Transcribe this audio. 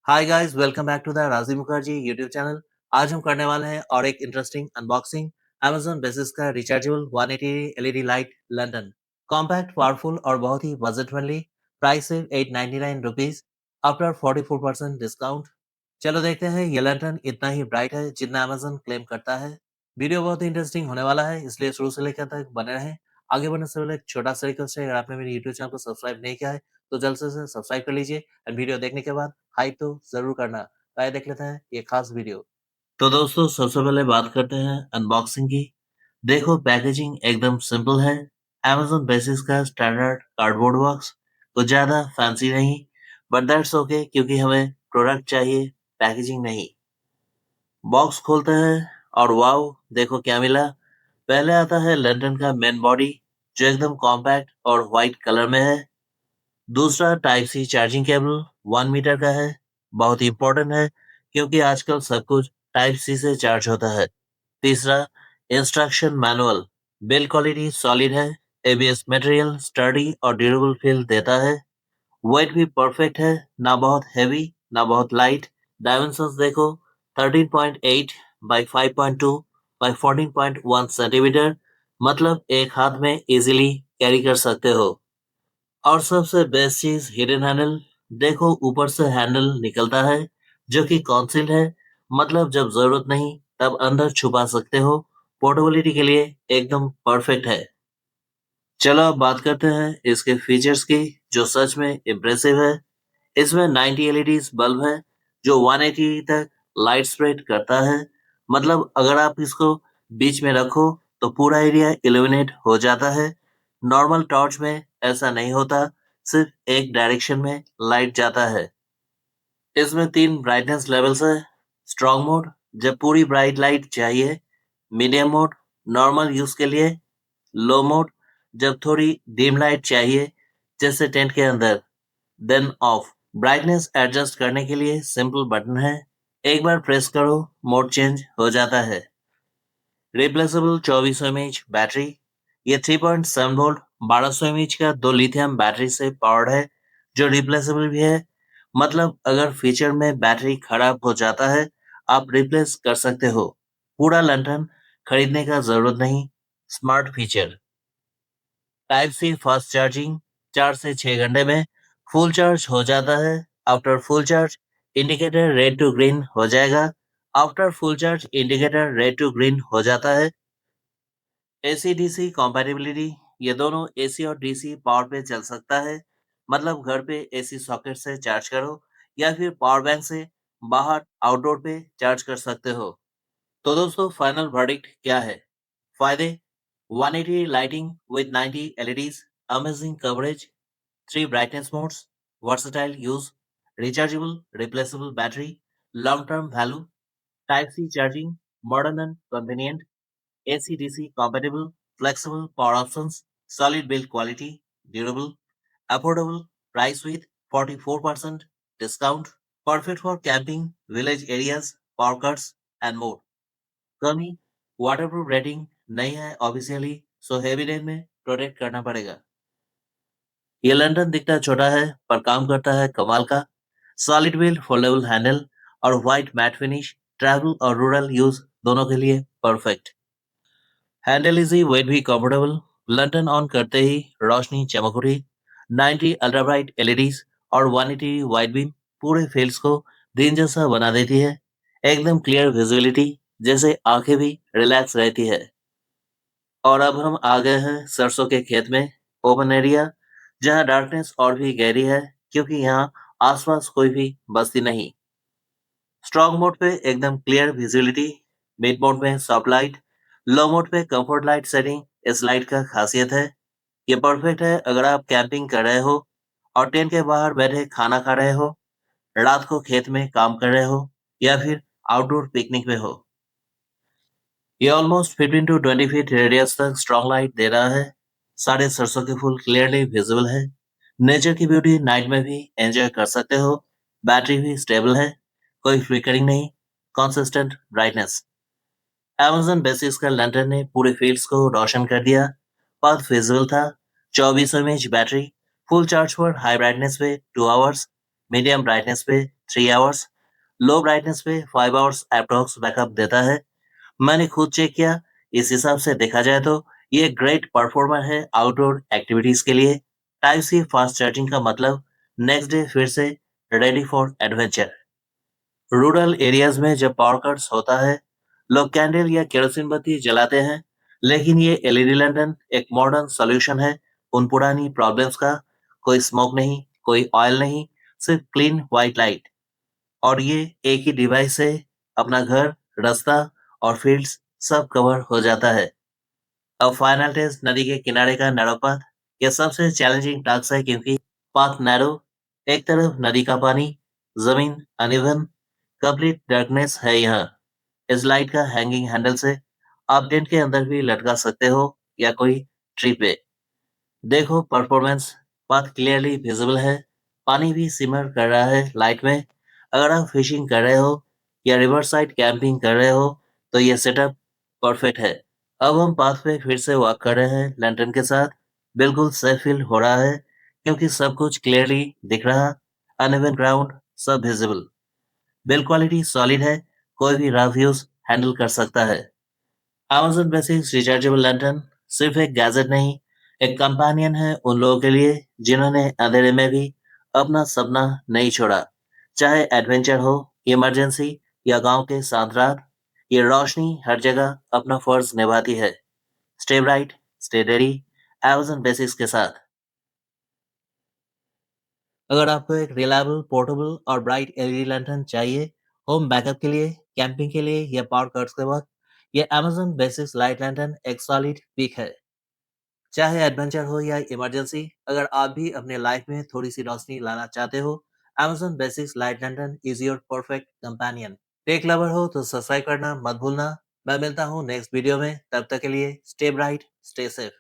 Hi guys, welcome back to the Rajiv Mukherjee YouTube channel. आज हम करने वाले हैं और एक इंटरेस्टिंग अनबॉक्सिंग Amazon बेसिस का rechargeable 180 LED light lantern. Compact, powerful और बहुत ही बजट फ्रेंडली। प्राइस सिर्फ 899 रुपीज आफ्टर 44% डिस्काउंट। चलो देखते हैं ये लंदन इतना ही ब्राइट है जितना Amazon क्लेम करता है। वीडियो बहुत ही इंटरेस्टिंग होने वाला है, इसलिए शुरू से लेकर तक बने रहें। आगे बढ़ने से पहले एक छोटा सा रिक्वेस्ट है, अगर आपने मेरे यूट्यूब चैनल को सब्सक्राइब नहीं किया है तो जल्द से सब्सक्राइब कर लीजिए एंड वीडियो देखने के बाद हाइप तो जरूर करना। तो आइए देख लेते हैं ये खास वीडियो। तो दोस्तों, सबसे पहले बात करते हैं अनबॉक्सिंग की। देखो, पैकेजिंग एकदम सिंपल है। Amazon बेसिस का स्टैंडर्ड कार्डबोर्ड बॉक्स, कुछ ज्यादा फैंसी नहीं, बट दैट्स ओके क्योंकि हमें प्रोडक्ट चाहिए, पैकेजिंग नहीं। बॉक्स खोलते हैं और वाओ, देखो क्या मिला। पहले आता है लंदन का मेन बॉडी, जो एकदम कॉम्पैक्ट और व्हाइट कलर में है। दूसरा type C charging cable 1 metre का है, बहुत ही इंपॉर्टेंट है क्योंकि आजकल सब कुछ टाइप सी से चार्ज होता है। तीसरा, instruction manual, build quality solid है, एबीएस मटेरियल स्टर्डी और ड्यूरेबल फील देता है। वेट भी परफेक्ट है, ना बहुत हैवी ना बहुत लाइट। डायमेंशंस देखो, 13.8 बाई 5.2 बाई 14.1 सेंटीमीटर, मतलब एक हाथ में इजीली कैरी कर सकते हो। और सबसे बेस्ट चीज, हिडन हैंडल। देखो, ऊपर से हैंडल निकलता है जो कि कॉन्सील्ड है, मतलब जब जरूरत नहीं तब अंदर छुपा सकते हो। पोर्टेबिलिटी के लिए एकदम परफेक्ट है। चलो अब बात करते हैं इसके फीचर्स की, जो सच में इम्प्रेसिव है। इसमें 90 एलईडीज बल्ब है जो 180 तक लाइट स्प्रेड करता है। मतलब अगर आप इसको बीच में रखो तो पूरा एरिया इल्यूमिनेट हो जाता है। नॉर्मल टॉर्च में ऐसा नहीं होता, सिर्फ एक डायरेक्शन में लाइट जाता है। इसमें 3 ब्राइटनेस लेवल्स है। स्ट्रॉन्ग मोड, जब पूरी ब्राइट लाइट चाहिए। मीडियम मोड, नॉर्मल यूज के लिए। लो मोड, जब थोड़ी डिम लाइट चाहिए, जैसे टेंट के अंदर। देन ऑफ, ब्राइटनेस एडजस्ट करने के लिए सिंपल बटन है, एक बार प्रेस करो मोड चेंज हो जाता है। रिप्लेसेबल 2400 mAh बैटरी, ये 3.7 वोल्ट 1200 mAh का 2 लिथियम बैटरी से पावर्ड है, जो रिप्लेसेबल भी है। मतलब अगर फीचर में बैटरी खराब हो जाता है, आप रिप्लेस कर सकते हो। पूरा लंठन खरीदने का जरूरत नहीं। Smart feature, type C fast charging, 4 से 6 घंटे में फुल चार्ज हो जाता है। After full charge indicator red to green हो जाएगा। After full charge indicator red to green हो जाता है। एसी डीसी कॉम्पैटिबिलिटी, ये दोनों एसी और डीसी पावर पे चल सकता है। मतलब घर पे एसी सॉकेट से चार्ज करो या फिर पावर बैंक से बाहर आउटडोर पे चार्ज कर सकते हो। तो दोस्तों, फाइनल वर्डिक्ट क्या है? फायदे, 180 lighting with 90 LEDs, amazing coverage, 3 brightness modes, versatile use, rechargeable replaceable battery, long term value, type C charging, modern and convenient, AC DC compatible, flexible power options, solid build quality, durable, affordable price with 44% discount, perfect for camping, village areas, power cuts and more। कमी, waterproof rating नहीं है officially, सो heavy rain में protect करना पड़ेगा। ये London दिखता छोटा है पर काम करता है कमाल का। सॉलिड बिल्ड, फोल्डेबल हैंडल और व्हाइट मैट फिनिश, ट्रैवल और रूरल यूज दोनों के लिए परफेक्ट। हैंडल इजी, वेट भी कंफर्टेबल। लंदन ऑन करते ही रोशनी चमक उठी। 90 अल्ट्रा ब्राइट एलईडीज और 180 वाइड बीम पूरे फील्ड्स को दिन जैसा बना देती है। एकदम क्लियर विजिबिलिटी, जैसे आंखें भी रिलैक्स रहती है। और अब हम आ गए हैं सरसों के खेत में, ओपन एरिया, जहाँ डार्कनेस और भी गहरी है क्योंकि यहाँ आसपास कोई भी बस्ती नहीं। स्ट्रॉन्ग मोड पे एकदम क्लियर विजिबिलिटी, मिड मोड में सॉफ्ट लाइट, लो मोड पे कंफर्ट लाइट सेटिंग इस लाइट का खासियत है। ये परफेक्ट है अगर आप कैंपिंग कर रहे हो और टेंट के बाहर बैठे खाना खा रहे हो, रात को खेत में काम कर रहे हो या फिर आउटडोर पिकनिक में हो। ये ऑलमोस्ट 15 टू 20 फीट रेडियस तक स्ट्रॉन्ग लाइट दे रहा है। सारे सरसों के फूल क्लियरली विजिबल है। नेचर की ब्यूटी नाइट में भी एंजॉय कर सकते हो। बैटरी भी स्टेबल है, कोई फ्लिकरिंग नहीं, कंसिस्टेंट ब्राइटनेस। Amazon बेसिस का लैंटर्न ने पूरे फील्ड्स को रोशन कर दिया। पाथ विजिबल था। 2400 mAh बैटरी, फुल चार्ज पर हाई ब्राइटनेस पे 2 आवर्स, मीडियम ब्राइटनेस पे 3 आवर्स, लो ब्राइटनेस पे 5 आवर्स अप्रॉक्स बैकअप देता है। मैंने खुद चेक किया, इस हिसाब से देखा जाए तो ये ग्रेट परफॉर्मर है आउटडोर एक्टिविटीज के लिए। टाइप सी फास्ट चार्जिंग का मतलब नेक्स्ट डे फिर से ready for adventure. Rural areas में जब पावर कट्स होता है, लोग कैंडल या केरोसिन बत्ती जलाते हैं, लेकिन ये एलईडी लैंटर्न एक मॉडर्न सॉल्यूशन है उन पुरानी प्रॉब्लम्स का। कोई स्मोक नहीं, कोई ऑयल नहीं, सिर्फ क्लीन व्हाइट लाइट। और ये एक ही डिवाइस से अपना घर, रास्ता और फील्ड्स सब कवर हो जाता है। अब फाइनल टेस्ट नदी के किनारे का नैरो पाथ। यह सबसे चैलेंजिंग टास्क है क्योंकि पाथ नैरो, एक तरफ नदी का पानी, जमीन अनइवन, कंप्लीट डार्कनेस है यहाँ। इस लाइट का हैंगिंग हैंडल से आप टेंट के अंदर भी लटका सकते हो या कोई ट्री पे। देखो परफॉर्मेंस, पाथ क्लियरली विजिबल है, पानी भी सिमर कर रहा है लाइट में। अगर आप फिशिंग कर रहे हो या रिवर साइड कैंपिंग कर रहे हो तो ये सेटअप परफेक्ट है। अब हम पाथ पे फिर से वॉक कर रहे हैं लैंटर्न के साथ। बिल्कुल सेफ फील हो रहा है क्योंकि सब कुछ क्लियरली दिख रहा, अनइवन ग्राउंड, सब विजिबल। बिल्ड क्वालिटी सॉलिड है, कोई भी रफ यूज हैंडल कर सकता है। Amazon बेसिक्स रिचार्जेबल लैंटर्न सिर्फ एक गैजेट नहीं, एक कंपेनियन है उन लोगों के लिए जिन्होंने अंधेरे में भी अपना सपना नहीं छोड़ा। चाहे एडवेंचर हो, इमरजेंसी या गांव के शांत रात, ये रोशनी हर जगह अपना फर्ज निभाती है। Stay bright, stay ready, Amazon basics के साथ। अगर आपको एक रिलायबल, पोर्टेबल और ब्राइट एलईडी लैंटर्न चाहिए, होम बैकअप के लिए, कैंपिंग के लिए या पावर कट्स के वक्त, ये Amazon बेसिक्स लाइट लैंटर्न एक सॉलिड पिक है। चाहे एडवेंचर हो या इमरजेंसी, अगर आप भी अपने लाइफ में थोड़ी सी रोशनी लाना चाहते हो, Amazon basics light lantern is your perfect companion. Tech lover हो तो सब्सक्राइब करना मत भूलना। मैं मिलता हूँ नेक्स्ट वीडियो में, तब तक के लिए स्टे ब्राइट, स्टे सेफ।